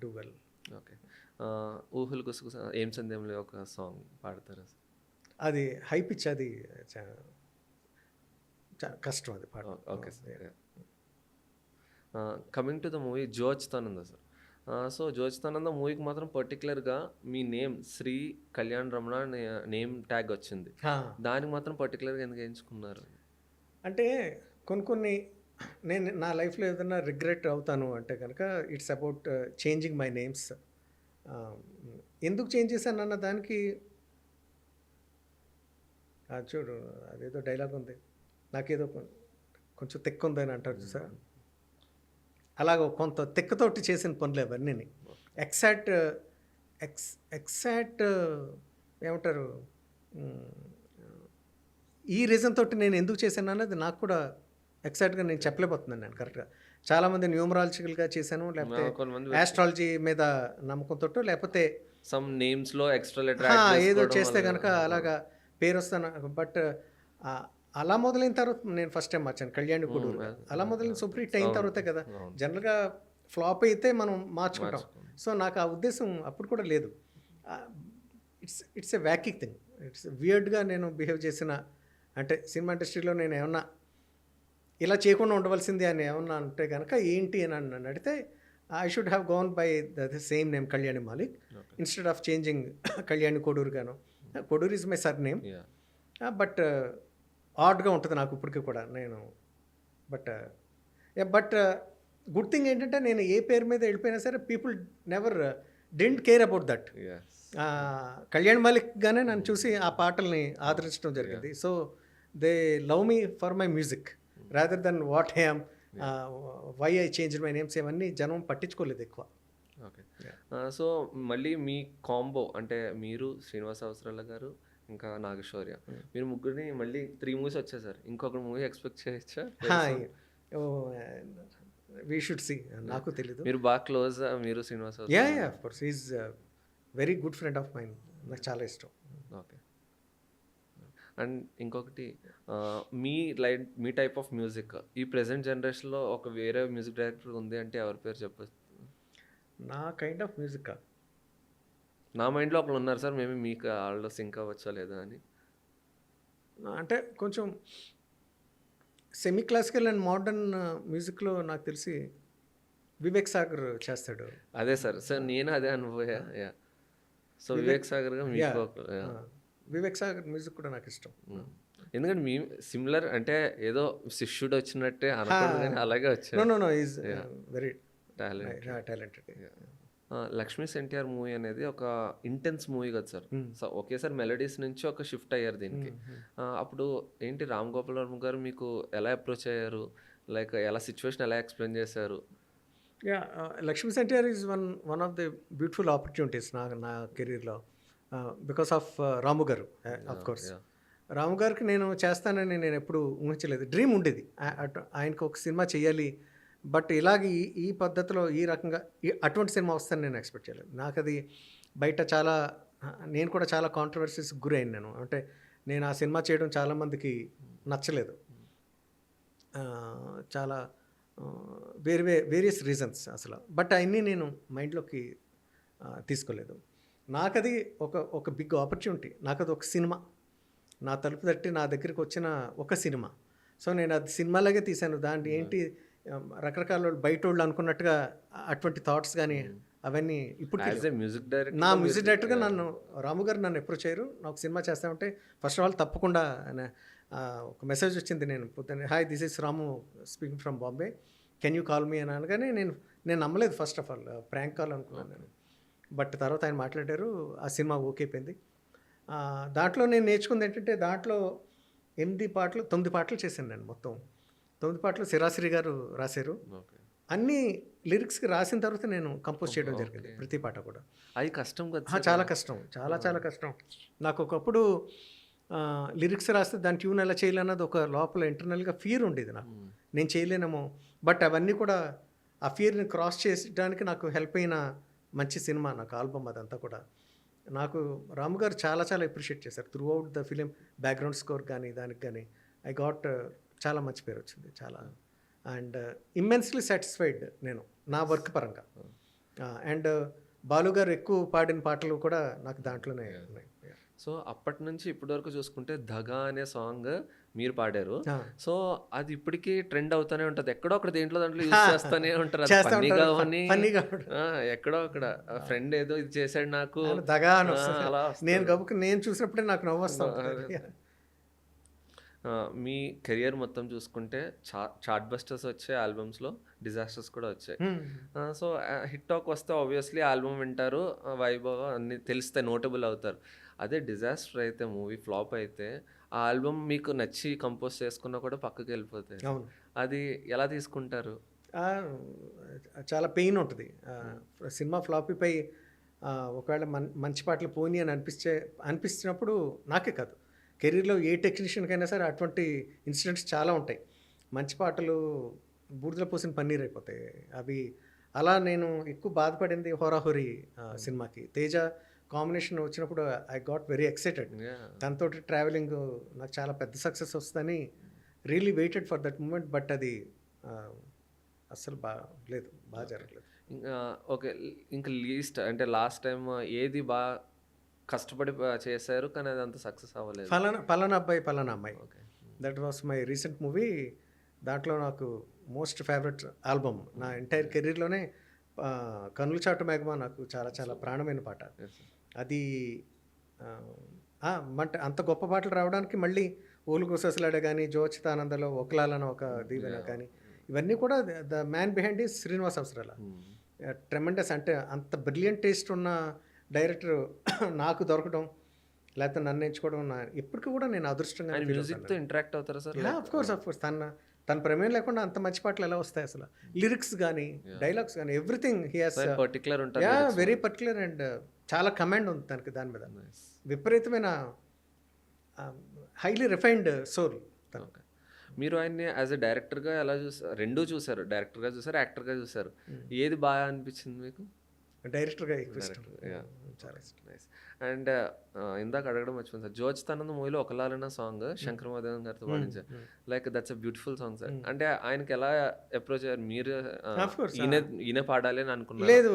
do well. Okay. ఊహలు గుసగుస ఏం సందేహంలో ఒక సాంగ్ పాడతారు? అది హై పిచ్, అది కష్టం అది పాట. Okay sir. Coming to the movie Jyo Achyuthananda sir. So Jyo Achyuthananda మూవీకి మాత్రం పర్టికులర్గా మీ name Shri Kalyan Ramana name tag వచ్చింది, దానికి మాత్రం పర్టికులర్గా ఎందుకు ఎంచుకున్నారు? అంటే కొన్ని నేను నా లైఫ్లో ఏదైనా రిగ్రెట్ అవుతాను అంటే కనుక it's about changing my names. ఎందుకు చేంజ్ చేశాను అన్న దానికి చూడు, అదేదో డైలాగ్ ఉంది, నాకేదో కొంచెం తెక్కు ఉందని అంటారు సార్. అలాగ కొంత తెక్కతోటి చేసిన పనులు అవన్నీ ఎగ్జాక్ట్ ఏమంటారు, ఈ రీజన్ తోటి నేను ఎందుకు చేశాను అన్నది నాకు కూడా ఎగ్జాక్ట్గా నేను చెప్పలేకపోతున్నాను. నేను కరెక్ట్గా చాలామంది న్యూమరాలజికల్గా చేశాను, లేకపోతే ఆస్ట్రాలజీ మీద నమ్మకంతో, లేకపోతే సమ్ నేమ్స్లో ఎక్స్ట్రా లెటర్ ఏదో చేస్తే కనుక అలాగా పేరు వస్తాను. బట్ అలా మొదలైన తర్వాత నేను ఫస్ట్ టైం మార్చాను కళ్యాణి కొడూరు. అలా మొదలైన సూపర్ హిట్ అయిన తర్వాతే కదా జనరల్గా ఫ్లాప్ అయితే మనం మార్చుకుంటాం. సో నాకు ఆ ఉద్దేశం అప్పుడు కూడా లేదు. It's a whacking thing, it's వియర్డ్గా నేను బిహేవ్ చేసిన, అంటే సినిమా ఇండస్ట్రీలో నేను ఏమన్నా ఇలా చేయకుండా ఉండవలసింది అని ఏమన్నా అంటే కనుక ఏంటి అని నన్ను అడిగితే I should have gone by the same name Kalyani Malik instead of changing Kalyani Koduri గాను. Koduri is my surname, but ఆడ్గా ఉంటుంది నాకు ఇప్పటికీ కూడా. నేను బట్ గుడ్ థింగ్ ఏంటంటే నేను ఏ పేరు మీద వెళ్ళిపోయినా సరే people never didn't care about that. Kalyan మాలిక్గానే నన్ను చూసి ఆ పాటల్ని ఆదరించడం జరిగింది. So they love me for my music rather than what I am, why I change my names, ఇవన్నీ జనం పట్టించుకోలేదు ఎక్కువ. ఓకే. సో మళ్ళీ మీ కాంబో అంటే మీరు, శ్రీనివాస అవసరాల గారు, ఇంకా నాగశౌర్య, మీరు ముగ్గురిని మళ్ళీ 3 మూవీస్ వచ్చేసారు. ఇంకొక మూవీ ఎక్స్పెక్ట్ చేయొచ్చా? We should see. నాకు తెలీదు. మీరు బాగా క్లోజ్ మీరు శ్రీనివాస యా అవసరాల? Yeah of course is very good friend of mind. నాకు చాలా ఇష్టం. ఓకే. అండ్ ఇంకొకటి మీ టైప్ ఆఫ్ మ్యూజిక్ ఈ ప్రెసెంట్ జనరేషన్లో ఒక వేరే మ్యూజిక్ డైరెక్టర్ ఉంది అంటే ఎవరి పేరు చెప్పచ్చు? నా కైండ్ ఆఫ్ మ్యూజిక్ నా మైండ్లో ఒకళ్ళు ఉన్నారు సార్, మేబీ మీకు వాళ్ళు సింక్ అవ్వచ్చా లేదా అని. అంటే కొంచెం సెమీ క్లాసికల్ అండ్ మోడర్న్ మ్యూజిక్లో నాకు తెలిసి వివేక్ సాగర్ చేస్తాడు. అదే సార్ నేను అదే అనుభవా. యా. సో వివేక్ సాగర్గా Yeah. మీకు ఒక వివేక్ సాగర్ మ్యూజిక్ కూడా నాకు ఇష్టం. ఎందుకంటే మీ సిమిలర్ అంటే ఏదో శిష్యుడు వచ్చినట్టే అనకూడదు కానీ అలాగే నో వచ్చారు. No no is very talent. Talented. Lakshmi NTR movie అనేది ఒక ఇంటెన్స్ మూవీ కదా సార్. సో ఒకేసారి మెలడీస్ నుంచి ఒక షిఫ్ట్ అయ్యారు దీనికి. అప్పుడు ఏంటి రామ్ గోపాల్ వర్మ గారు మీకు ఎలా అప్రోచ్ అయ్యారు, లైక్ ఎలా సిచ్యువేషన్ ఎలా ఎక్స్ప్లెయిన్ చేశారు? యా లక్ష్మీ సెంటియర్ is one of the beautiful opportunities నా కెరీర్లో బికాస్ ఆఫ్ రాము గారు. ఆఫ్ కోర్స్ రాము గారికి నేను చేస్తానని నేను ఎప్పుడు ఊహించలేదు. డ్రీమ్ ఉండేది ఆయనకు ఒక సినిమా చేయాలి, బట్ ఇలాగ ఈ పద్ధతిలో ఈ రకంగా అటువంటి సినిమా వస్తుందని నేను ఎక్స్పెక్ట్ చేయలేదు. నాకు అది బయట చాలా నేను కూడా చాలా కాంట్రవర్సీస్ గురైన నేను. అంటే నేను ఆ సినిమా చేయడం చాలామందికి నచ్చలేదు. చాలా వేరియస్ రీజన్స్ అసలు. బట్ అవన్నీ నేను మైండ్లోకి తీసుకోలేదు. నాకది ఒక బిగ్ ఆపర్చునిటీ. నాకది ఒక సినిమా నా తలుపు తట్టి నా దగ్గరికి వచ్చిన ఒక సినిమా. సో నేను అది సినిమాలాగే తీశాను. దాంట్లో ఏంటి రకరకాల వాళ్ళు బయట వాళ్ళు అనుకున్నట్టుగా అటువంటి థాట్స్ కానీ అవన్నీ ఇప్పుడు మ్యూజిక్ డైరెక్టర్ నా మ్యూజిక్ డైరెక్టర్గా నన్ను రాము గారు నన్ను ఎప్పుడు చేయరు. నాకు సినిమా చేస్తామంటే ఫస్ట్ ఆఫ్ ఆల్ తప్పకుండా ఒక మెసేజ్ వచ్చింది. నేను పొద్దున్న hi this is Ramu speaking from Bombay, can you call me అని అనగానే నేను నమ్మలేదు. First of all prank call అనుకున్నాను నేను. బట్ తర్వాత ఆయన మాట్లాడారు, ఆ సినిమా ఓకే అయిపోయింది. దాంట్లో నేను నేర్చుకుంది ఏంటంటే దాంట్లో 9 పాటలు చేశాను నేను. మొత్తం 9 పాటలు సిరాశ్రీ గారు రాశారు. అన్ని లిరిక్స్కి రాసిన తర్వాత నేను కంపోజ్ చేయడం జరిగింది ప్రతి పాట కూడా. అది కష్టం కదా? చాలా కష్టం, చాలా కష్టం. నాకు ఒకప్పుడు లిరిక్స్ రాస్తే దాని ట్యూన్ ఎలా చేయాలన్నది ఒక లోపల ఇంటర్నల్గా ఫియర్ ఉండేది నాకు, నేను చేయలేనేమో. బట్ అవన్నీ కూడా ఆ ఫియర్ని క్రాస్ చేయడానికి నాకు హెల్ప్ అయిన మంచి సినిమా నాకు ఆల్బమ్ అదంతా కూడా. నాకు రాము గారు చాలా అప్రిషియేట్ చేశారు through out the film. Background score కానీ దానికి కానీ ఐ గాట్ చాలా మంచి పేరు వచ్చింది చాలా. అండ్ ఇమ్మెన్స్లీ సాటిస్ఫైడ్ నేను నా వర్క్ పరంగా. అండ్ బాలు గారు ఎక్కువ పాడిన పాటలు కూడా నాకు దాంట్లోనే ఉన్నాయి. సో అప్పటి నుంచి ఇప్పటి వరకు చూసుకుంటే ధగా అనే సాంగ్ మీరు పాడారు. సో అది ఇప్పటికీ ట్రెండ్ అవుతానే ఉంటుంది. ఎక్కడో ఒకటి దాంట్లో యూజ్ చేస్తానే ఉంటారు. ఎక్కడో అక్కడ ఫ్రెండ్ ఏదో ఇది చేశాడు నాకు దగా అని నేను చూసినప్పుడే నాకు నవ్వు వస్తాను. మీ కెరియర్ మొత్తం చూసుకుంటే చార్ట్ బస్టర్స్ వచ్చాయి, ఆల్బమ్స్లో డిజాస్టర్స్ కూడా వచ్చాయి. సో హిట్ టాక్ వస్తే ఆబ్వియస్లీ ఆల్బమ్ వింటారు, వైభవ్ అన్ని తెలిస్తే నోటబుల్ అవుతారు. అదే డిజాస్టర్ అయితే మూవీ ఫ్లాప్ అయితే ఆ ఆల్బమ్ మీకు నచ్చి కంపోజ్ చేసుకున్నా కూడా పక్కకి వెళ్ళిపోతాయి. అది ఎలా తీసుకుంటారు? చాలా పెయిన్ ఉంటుంది. సినిమా ఫ్లాపీపై ఒకవేళ మంచి పాటలు పోనీ అని అనిపించినప్పుడు నాకే కాదు, కెరీర్లో ఏ టెక్నీషియన్కైనా సరే అటువంటి ఇన్సిడెంట్స్ చాలా ఉంటాయి. మంచి పాటలు బూడిదలో పోసిన పన్నీర్ అయిపోతాయి అవి. అలా నేను ఎక్కువ బాధపడింది హోరాహోరీ సినిమాకి. తేజ కాంబినేషన్ వచ్చినప్పుడు ఐ గాట్ వెరీ ఎక్సైటెడ్. దాంతో ట్రావెలింగ్ నాకు చాలా పెద్ద సక్సెస్ వస్తుందని really waited for that moment. But అది అస్సలు బాగా జరగలేదు. ఓకే, ఇంకా లాస్ట్ టైం ఏది బాగా కష్టపడి చేశారు కానీ అది అంత సక్సెస్ అవ్వలేదు? పలానా అమ్మాయి. That was my recent movie. దాంట్లో నాకు మోస్ట్ ఫేవరెట్ ఆల్బమ్ నా ఎంటైర్ కెరీర్లోనే కనులు చాటు మేఘమా నాకు చాలా ప్రాణమైన పాట. అది అంత గొప్ప పాటలు రావడానికి మళ్ళీ ఓలుగు సొసలాడే కానీ, జోచితానందలో ఒకలాలన ఒక దీవెన కానీ, ఇవన్నీ కూడా the man behind is Srinivas అవసరాల. ట్రెమెండస్. అంటే అంత బ్రిలియంట్ టేస్ట్ ఉన్న డైరెక్టర్ నాకు దొరకడం లేకపోతే నన్ను ఎంచుకోవడం ఇప్పటికీ కూడా నేను అదృష్టంగా. మ్యూజిక్తో ఇంటరాక్ట్ అవుతారా సార్? ఆఫ్ కోర్స్ తన ప్రమేయం లేకుండా అంత మంచి పాటలు ఎలా వస్తాయి అసలు? లిరిక్స్ గానీ, డైలాగ్స్ గానీ ఎవ్రీథింగ్ హి హాస్ పర్టికులర్ ఉంటుంది వెరీ పర్టిక్యులర్ అండ్ చాలా కమాండ్ ఉంది తనకి దాని మీద. విపరీతమైన హైలీ రిఫైన్డ్ సోల్ తను. ఓకే. మీరు ఆయన్ని యాజ్ ఎ డైరెక్టర్గా ఎలా చూసారు? రెండూ చూసారు, డైరెక్టర్గా చూసారు, యాక్టర్గా చూసారు. ఏది బాగా అనిపించింది మీకు? డైరెక్టర్గా ఎక్కువ ఇష్టం. చాలా ఇష్టం. నైస్. అండ్ ఇందాక అడగడం మర్చిపోయింది సార్, జోజ్ తనంద మూవీలో ఒకలాలన్న సాంగ్ శంకర్ మహాదేవన్ గారితో పాడించారు. Like that's a beautiful song sir. అంటే ఆయనకి ఎలా అప్రోచ్ అయ్యారు మీరు? ఈయన పాడాలి అని అనుకున్నారు? లేదు,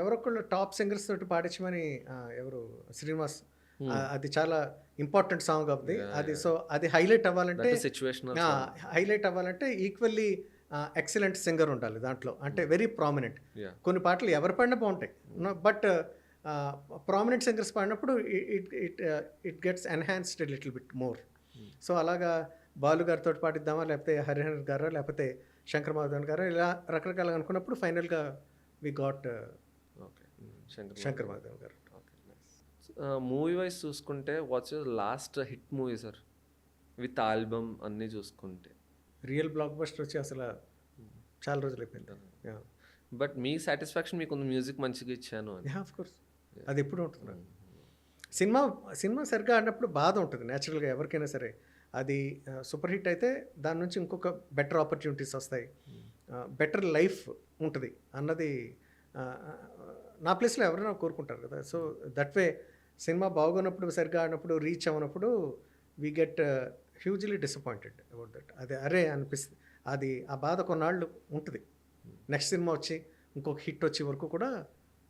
ఎవరొకళ్ళు టాప్ సింగర్స్ తోటి పాడించమని ఎవరు శ్రీనివాస్, అది చాలా ఇంపార్టెంట్ సాంగ్ ఆఫ్ ది అది. సో అది హైలైట్ అవ్వాలంటే హైలైట్ అవ్వాలంటే ఈక్వల్లీ ఎక్సలెంట్ సింగర్ ఉండాలి దాంట్లో, అంటే వెరీ ప్రామినెంట్. కొన్ని పాటలు ఎవరు పాడినా బాగుంటాయి, బట్ ప్రామినెంట్ సింగర్స్ పాడినప్పుడు it gets enhanced little bit more. So అలాగా బాలు గారితో పాటిద్దామా, లేకపోతే హరిహరన్ గారు, లేకపోతే శంకర్ మాధవన్ గారు, ఇలా రకరకాలుగా అనుకున్నప్పుడు ఫైనల్గా వి గాట్ శంకర్ మాధవన్ గారు. మూవీ వైజ్ చూసుకుంటే what's your last hit movie sir, with album అన్నీ చూసుకుంటే? రియల్ బ్లాక్ బస్టర్ వచ్చి అసలు చాలా రోజులు అయిపోయింది. బట్ మీ సాటిస్ఫాక్షన్ మీకు మ్యూజిక్ మంచిగా ఇచ్చాను అని. ఆఫ్ కోర్స్ అది ఎప్పుడు ఉంటుంది. సినిమా సరిగ్గా ఆడినప్పుడు బాధ ఉంటుంది న్యాచురల్గా ఎవరికైనా సరే. అది సూపర్ హిట్ అయితే దాని నుంచి ఇంకొక బెటర్ ఆపర్చునిటీస్ వస్తాయి, బెటర్ లైఫ్ ఉంటుంది అన్నది నా ప్లేస్లో ఎవరైనా కోరుకుంటారు కదా. సో దట్ వే సినిమా బాగున్నప్పుడు, సరిగ్గా ఆడినప్పుడు, రీచ్ అవ్వనప్పుడు we get hugely disappointed about that. అదే అరే అనిపిస్తుంది, అది ఆ బాధ కొన్నాళ్ళు ఉంటుంది. నెక్స్ట్ సినిమా వచ్చి ఇంకొక హిట్ వచ్చే వరకు కూడా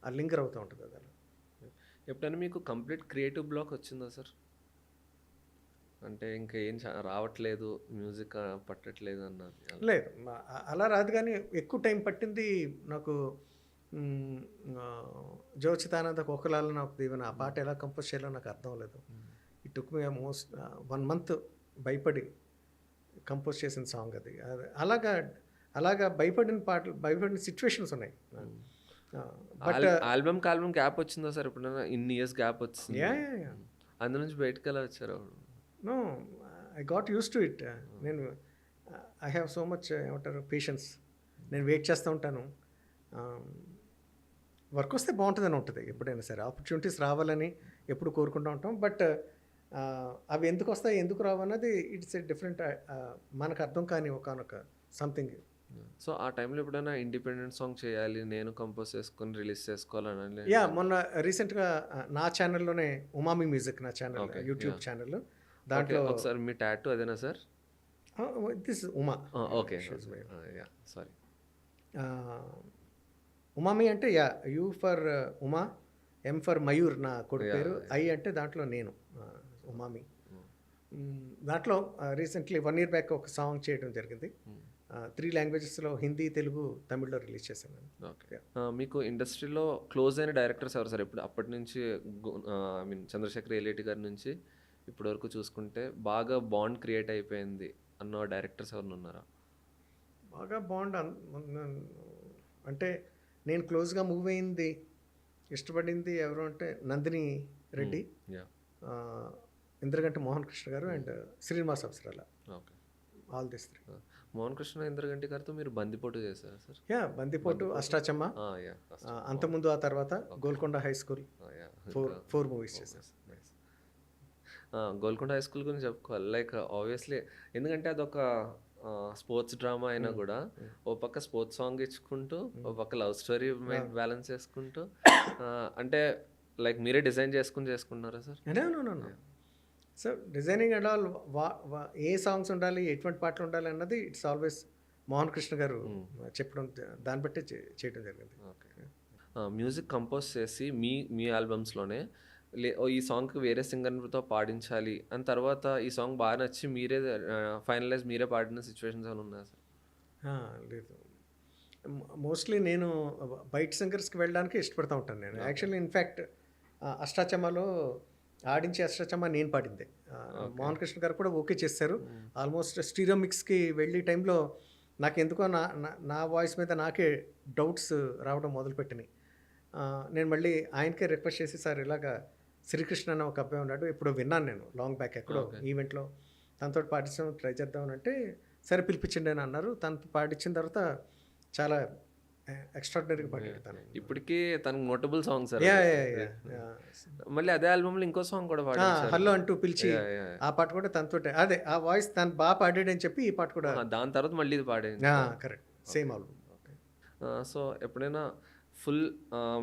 ఆ లింగర్ అవుతూ ఉంటుంది అది. ఎప్పుడైనా మీకు కంప్లీట్ క్రియేటివ్ బ్లాక్ వచ్చిందా సార్? అంటే ఇంకా ఏం రావట్లేదు, మ్యూజిక్ పట్టట్లేదు అన్నది? లేదు, అలా రాదు. కానీ ఎక్కువ టైం పట్టింది నాకు జోచితానంద కోకలాల నాకు దీవెన, ఆ పాట ఎలా కంపోజ్ చేయాలో నాకు అర్థం లేదు. It took me most 1 month భయపడి కంపోజ్ చేసిన సాంగ్ అది. అలాగా భయపడిన పాటలు, భయపడిన సిచ్యువేషన్స్ ఉన్నాయి. బట్ ఆల్బమ్ గ్యాప్ వచ్చిందా సార్ ఎప్పుడైనా? ఇన్ని ఇయర్స్ గ్యాప్ వచ్చింది, అందు నుంచి బయటకు ఎలా వచ్చారు? No, I got use to it. నేను ఐ హ్యావ్ సో మచ్ ఏమంటారు పేషెన్స్. నేను వెయిట్ చేస్తూ ఉంటాను. వర్క్ వస్తే బాగుంటుందని ఉంటుంది ఎప్పుడైనా సరే, ఆపర్చునిటీస్ రావాలని ఎప్పుడు కోరుకుంటూ ఉంటాం. బట్ అవి ఎందుకు వస్తాయి, ఎందుకు రావు అన్నది ఇట్స్ ఎ డిఫరెంట్, మనకు అర్థం కాని ఒకనొక సంథింగ్. సో ఆ టైంలో ఎప్పుడైనా ఇండిపెండెంట్ సాంగ్ చేయాలి, నేను కంపోజ్ చేసుకొని రిలీజ్ చేసుకోవాలని? మొన్న రీసెంట్గా నా ఛానల్లోనే, ఉమామి మ్యూజిక్ నా ఛానల్, యూట్యూబ్ ఛానల్, దాంట్లో ఒకసారి మీ టాటూ అదేనా sir? This Uma. Okay, sorry. Umami అంటే U for Uma, M for Mayur నా కొడుకు పేరు, ఐ అంటే దాంట్లో నేను, ఉమామి. దాంట్లో రీసెంట్లీ 1 year బ్యాక్ ఒక సాంగ్ చేయడం జరిగింది. 3 languagesలో, హిందీ, తెలుగు, తమిళ్లో రిలీజ్ చేశాను. ఓకే. మీకు ఇండస్ట్రీలో క్లోజ్ అయిన డైరెక్టర్స్ ఎవరు సార్? ఇప్పుడు అప్పటి నుంచి ఐ మీన్ చంద్రశేఖర్ ఏలేటి గారి నుంచి ఇప్పటి వరకు చూసుకుంటే బాగా బాండ్ క్రియేట్ అయిపోయింది అన్న డైరెక్టర్స్ ఎవరు ఉన్నారా? బాగా బాండ్ అంటే నేను క్లోజ్గా మూవ్ అయింది, ఇష్టపడింది ఎవరు అంటే Nandini Reddy, Indraganti Mohan Krishna garu and Srinivas Avasarala. Okay, all this 3. Mohan Krishna, Indraganti గారితో మీరు బందిపోటు చేశారా సార్? బందిపోటు, అష్టాచమ్మ, అంతకుముందు, ఆ తర్వాత గోల్కొండ హై స్కూల్, 4 movies చేశారు. గోల్కొండ హై స్కూల్ గురించి చెప్పుకోవాలి. లైక్ ఆబ్వియస్లీ ఎందుకంటే అదొక స్పోర్ట్స్ డ్రామా అయినా కూడా ఓ పక్క స్పోర్ట్స్ సాంగ్ ఇచ్చుకుంటూ, ఓ పక్క లవ్ స్టోరీ బ్యాలెన్స్ చేసుకుంటూ, అంటే లైక్ మీరే డిజైన్ చేసుకున్నారా sir? So designing and all, A songs ఉండాలి, ఎటువంటి పాటలు ఉండాలి అన్నది ఇట్స్ ఆల్వేస్ మోహన్ కృష్ణ గారు చెప్పడం, దాన్ని బట్టి చేయడం జరిగింది. ఓకే. మ్యూజిక్ కంపోజ్ చేసి మీ ఆల్బమ్స్లోనే ఈ సాంగ్కి వేరే సింగర్తో పాడించాలి అని తర్వాత ఈ సాంగ్ బాగా నచ్చి మీరే ఫైనలైజ్ మీరే పాడిన సిచ్యువేషన్స్ ఏమైనా ఉన్నాయా సార్? లేదు, మోస్ట్లీ నేను బయట సింగర్స్కి వెళ్ళడానికి ఇష్టపడుతూ ఉంటాను. నేను యాక్చువల్లీ ఇన్ఫ్యాక్ట్ అష్టాచమ్మలో ఆడించే అష్టాచమ్మ నేను పాడిందే. మోహన్ కృష్ణ గారు కూడా ఓకే చేశారు. ఆల్మోస్ట్ స్టీరియో మిక్స్కి వెళ్ళే టైంలో నాకు ఎందుకో నా వాయిస్ మీద నాకే డౌట్స్ రావడం మొదలుపెట్టినాయి. నేను మళ్ళీ ఆయనకే రిక్వెస్ట్ చేసి, సార్ ఇలాగా శ్రీకృష్ణ అన్న ఒక అబ్బాయి ఉన్నాడు, ఇప్పుడు విన్నాను నేను లాంగ్ బ్యాక్ ఎక్కడో ఈవెంట్లో, తనతో పాటించడం ట్రై చేద్దామని అంటే సరే పిలిపించండి అని అన్నారు. తను పాడించిన తర్వాత చాలా ఎక్స్ట్రాడినరీగా పాడాడు తను. ఇప్పటికీ తనకు నోటబుల్ సాంగ్ సార్ యా అది. యా యా మళ్ళీ అదే ఆల్బమ్లో ఇంకో సాంగ్ కూడా పాడించారు. హలో అంటూ పిలిచి యా, యా, యా. ఆ పాట కూడా తనతోటే అదే ఆ వాయిస్ తను బాగా పాడాడని చెప్పి ఈ పాట కూడా దాని తర్వాత మళ్ళీ ఇది పాడింది. Correct same album. సో ఎప్పుడైనా ఫుల్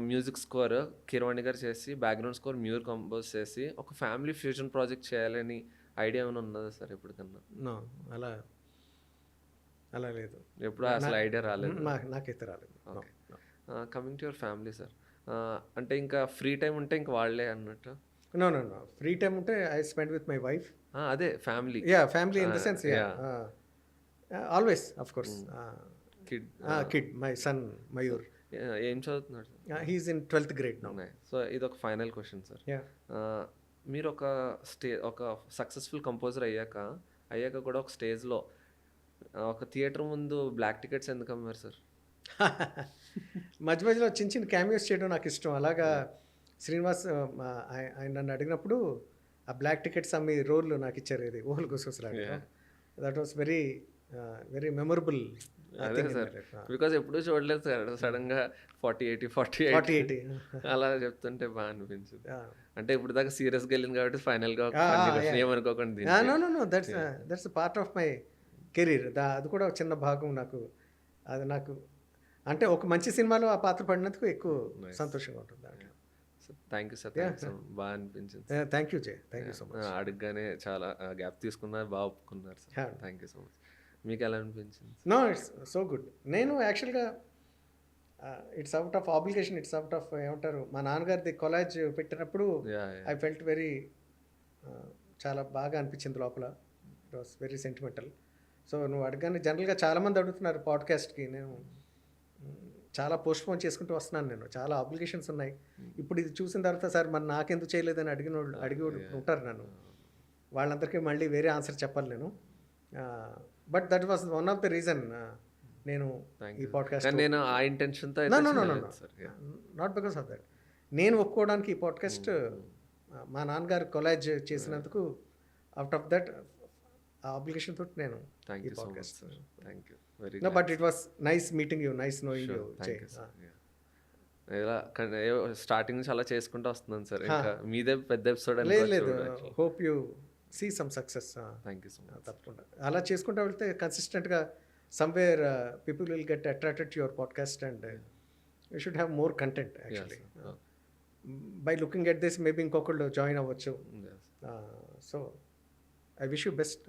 మ్యూజిక్ స్కోర్ కిరవాణి గారు చేసి బ్యాక్గ్రౌండ్ స్కోర్ మ్యూర్ కంపోజ్ చేసి ఒక ఫ్యామిలీ ఫ్యూజన్ ప్రాజెక్ట్ చేయాలని ఐడియా ఏమైనా ఉన్నదా సార్ ఎప్పటికన్నా? నో అలా అలా లేదు. ఎప్పుడు అసలు ఐడియా రాలేదు. నాకైతే రాలేదు. Okay. Coming to your family sir, అంటే ఇంకా ఫ్రీ టైం ఉంటే ఇంకా వాళ్ళే అన్నట్టు? No no no free time ఉంటే I spend with my wife. అదే family. Yeah family in the sense always of course. Kid kid my son Mayur, ఏం చదువుతున్నాడు? He's in 12th grade now. So ఇది ఒక ఫైనల్ క్వశ్చన్ సార్. యా మీరు ఒక సక్సెస్ఫుల్ కంపోజర్ అయ్యాక కూడా ఒక స్టేజ్లో ఒక థియేటర్ ముందు బ్లాక్ టికెట్స్ ఎందుకు అమ్మారు సార్? మధ్య మధ్యలో చిన్న చిన్న క్యామియోస్ చేయడం నాకు ఇష్టం. అలాగా శ్రీనివాస్ ఆయన నన్ను అడిగినప్పుడు ఆ బ్లాక్ టికెట్స్ అమ్మి రోల్ నాకు ఇచ్చారు. ఇది ఊహలు గుసగుసలాగా. That was very very memorable. అదే సార్, బికాజ్ ఎప్పుడూ చూడలేదు సార్. సడన్ గా 40-80 అలా చెప్తుంటే బాగా అనిపించింది. అంటే ఇప్పుడు దాకా సీరియస్గా వెళ్ళింది కాబట్టి ఫైనల్ గా ఏమనుకోకండి. That's part of my career. అది కూడా ఒక చిన్న భాగం నాకు. అది నాకు అంటే ఒక మంచి సినిమాలో ఆ పాత్ర పడినందుకు ఎక్కువ సంతోషంగా ఉంటుంది దాంట్లో. థ్యాంక్ యూ సార్, బాగా అనిపించింది. Thank you Jay, thank you so much. అడగగానే చాలా గ్యాప్ తీసుకున్నారు, బాగా ఒప్పుకున్నారు sir. Thank you so much. మీకు ఎలా అనిపించింది? No it's so good. నేను యాక్చువల్గా it's out of obligation, it's out of ఏమంటారు, మా నాన్నగారిది కొలాజ్ పెట్టినప్పుడు ఐ ఫెల్ట్ వెరీ చాలా బాగా అనిపించింది లోపల. It was very sentimental. So నువ్వు అడగగానే జనరల్గా చాలామంది అడుగుతున్నారు పాడ్కాస్ట్కి. నేను చాలా పోస్ట్పోన్ చేసుకుంటూ వస్తున్నాను. నేను చాలా ఆబ్లిగేషన్స్ ఉన్నాయి. ఇప్పుడు ఇది చూసిన తర్వాత సార్ మరి నాకెందుకు చేయలేదని అడిగి ఉంటారు నన్ను. వాళ్ళందరికీ మళ్ళీ వేరే ఆన్సర్ చెప్పాలి నేను. But that was one of the reason నేను ఈ పాడ్కాస్ట్. నేను ఆ ఇంటెన్షన్తో నాట్ బికాస్ ఆఫ్ దట్. నేను ఒప్పుకోవడానికి ఈ పాడ్కాస్ట్ మా నాన్నగారు కొలాజ్ చేసినందుకు అవుట్ ఆఫ్ దట్ ఆబ్లిగేషన్ తోటి నేను ఈ podcast. No, but it was nice meeting you, nice knowing you, Jay. ఇలా స్టార్టింగ్ నుంచి అలా చేసుకుంటూ వస్తున్నాను సార్. ఇంకా మీదే పెద్ద ఎపిసోడ్. లేదు, hope you see some success. Thank you so much. తప్పకుండా అలా చేసుకుంటూ వెళ్తే కన్సిస్టెంట్గా somewhere people will get attracted to your podcast and you should have more content actually. By looking at this maybe ఇంకొకళ్ళు జాయిన్ అవ్వచ్చు. So I wish you best.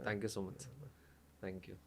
Thank you so much. Thank you.